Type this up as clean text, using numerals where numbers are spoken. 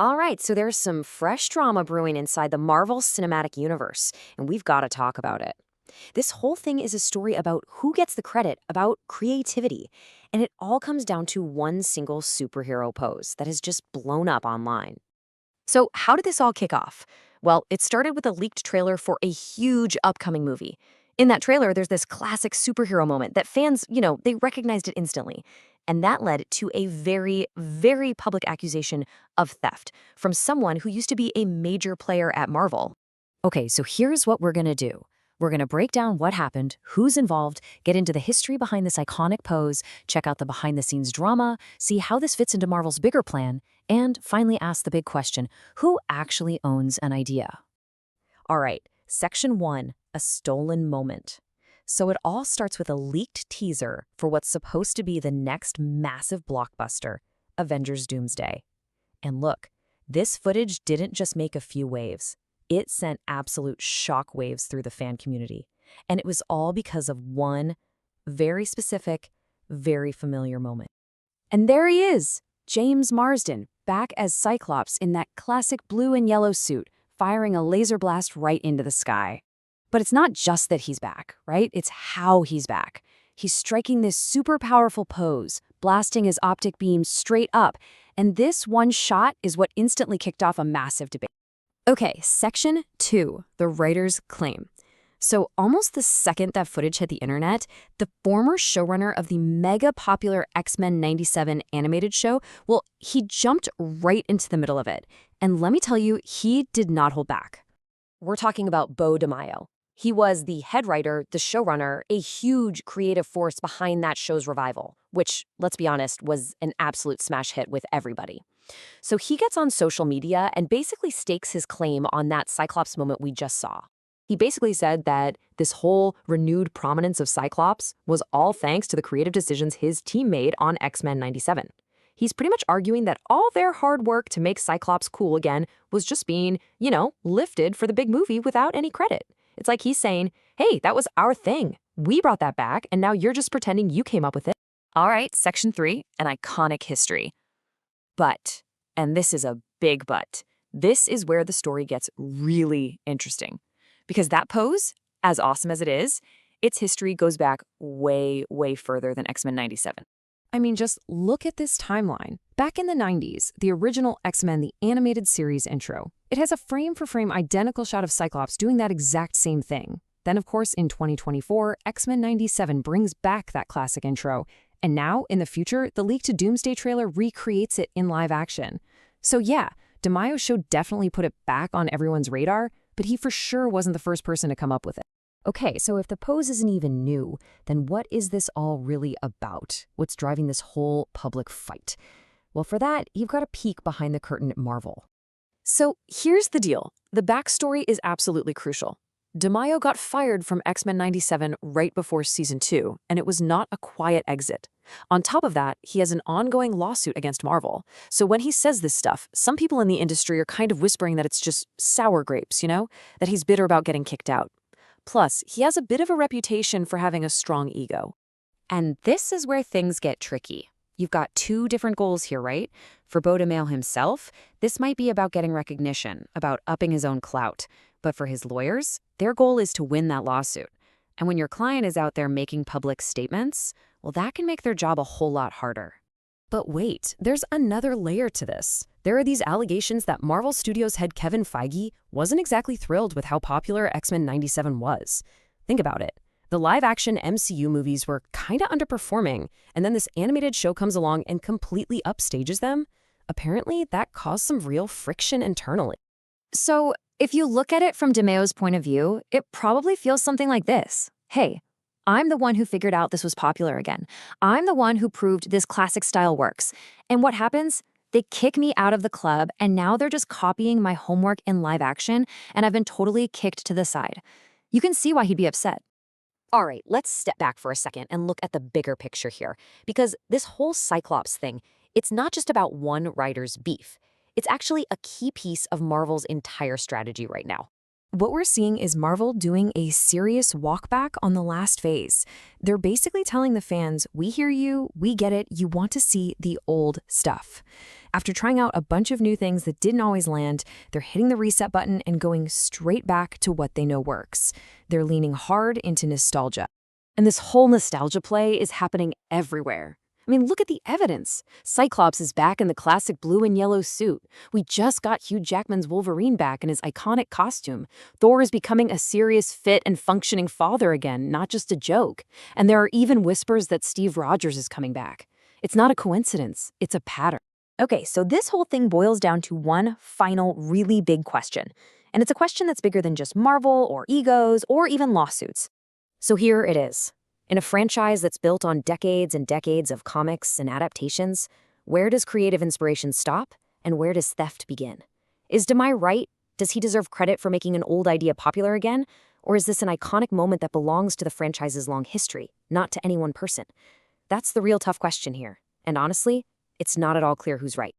All right, so there's some fresh drama brewing inside the Marvel Cinematic Universe, and we've got to talk about it. This whole thing is a story about who gets the credit, about creativity, and it all comes down to one single superhero pose that has just blown up online. So, how did this all kick off? Well, it started with a leaked trailer for a huge upcoming movie. In that trailer, there's this classic superhero moment that fans, they recognized it instantly. And that led to a very, very public accusation of theft from someone who used to be a major player at Marvel. Okay, so here's what we're gonna do. We're gonna break down what happened, who's involved, get into the history behind this iconic pose, check out the behind the scenes drama, see how this fits into Marvel's bigger plan, and finally ask the big question, who actually owns an idea? All right, section 1, a stolen moment. So it all starts with a leaked teaser for what's supposed to be the next massive blockbuster, Avengers Doomsday. And look, this footage didn't just make a few waves. It sent absolute shockwaves through the fan community. And it was all because of one very specific, very familiar moment. And there he is, James Marsden, back as Cyclops in that classic blue and yellow suit, firing a laser blast right into the sky. But it's not just that he's back, right? It's how he's back. He's striking this super powerful pose, blasting his optic beam straight up, and this one shot is what instantly kicked off a massive debate. Okay, section 2, the writer's claim. So almost the second that footage hit the internet, the former showrunner of the mega popular X-Men 97 animated show, well, he jumped right into the middle of it. And let me tell you, he did not hold back. We're talking about Beau DeMaio. He was the head writer, the showrunner, a huge creative force behind that show's revival, which, let's be honest, was an absolute smash hit with everybody. So he gets on social media and basically stakes his claim on that Cyclops moment we just saw. He basically said that this whole renewed prominence of Cyclops was all thanks to the creative decisions his team made on X-Men 97. He's pretty much arguing that all their hard work to make Cyclops cool again was just being, lifted for the big movie without any credit. It's like he's saying, hey, that was our thing. We brought that back, and now you're just pretending you came up with it. All right, section 3, an iconic history. But, and this is a big but, this is where the story gets really interesting. Because that pose, as awesome as it is, its history goes back way, way further than X-Men 97. I mean, just look at this timeline. Back in the 90s, the original X-Men, the animated series intro, it has a frame-for-frame identical shot of Cyclops doing that exact same thing. Then, of course, in 2024, X-Men 97 brings back that classic intro. And now, in the future, the leaked Doomsday trailer recreates it in live action. So yeah, DeMaio's show definitely put it back on everyone's radar, but he for sure wasn't the first person to come up with it. Okay, so if the pose isn't even new, then what is this all really about? What's driving this whole public fight? Well, for that, you've got a peek behind the curtain at Marvel. So here's the deal. The backstory is absolutely crucial. DeMaio got fired from X-Men 97 right before Season 2, and it was not a quiet exit. On top of that, he has an ongoing lawsuit against Marvel. So when he says this stuff, some people in the industry are kind of whispering that it's just sour grapes, that he's bitter about getting kicked out. Plus, he has a bit of a reputation for having a strong ego. And this is where things get tricky. You've got two different goals here, right? For Beau DeMaio himself, this might be about getting recognition, about upping his own clout. But for his lawyers, their goal is to win that lawsuit. And when your client is out there making public statements, well, that can make their job a whole lot harder. But wait, there's another layer to this. There are these allegations that Marvel Studios head Kevin Feige wasn't exactly thrilled with how popular X-Men 97 was. Think about it. The live-action MCU movies were kinda underperforming, and then this animated show comes along and completely upstages them. Apparently, that caused some real friction internally. So, if you look at it from DeMaio's point of view, it probably feels something like this. Hey, I'm the one who figured out this was popular again. I'm the one who proved this classic style works. And what happens? They kick me out of the club, and now they're just copying my homework in live action, and I've been totally kicked to the side. You can see why he'd be upset. All right, let's step back for a second and look at the bigger picture here. Because this whole Cyclops thing, it's not just about one writer's beef. It's actually a key piece of Marvel's entire strategy right now. What we're seeing is Marvel doing a serious walkback on the last phase. They're basically telling the fans, we hear you, we get it, you want to see the old stuff. After trying out a bunch of new things that didn't always land, they're hitting the reset button and going straight back to what they know works. They're leaning hard into nostalgia. And this whole nostalgia play is happening everywhere. I mean, look at the evidence. Cyclops is back in the classic blue and yellow suit. We just got Hugh Jackman's Wolverine back in his iconic costume. Thor is becoming a serious, fit, and functioning father again, not just a joke. And there are even whispers that Steve Rogers is coming back. It's not a coincidence, it's a pattern. Okay, so this whole thing boils down to one final, really big question. And it's a question that's bigger than just Marvel or egos or even lawsuits. So here it is. In a franchise that's built on decades and decades of comics and adaptations, where does creative inspiration stop and where does theft begin? Is Demai right? Does he deserve credit for making an old idea popular again? Or is this an iconic moment that belongs to the franchise's long history, not to any one person? That's the real tough question here. And honestly, it's not at all clear who's right.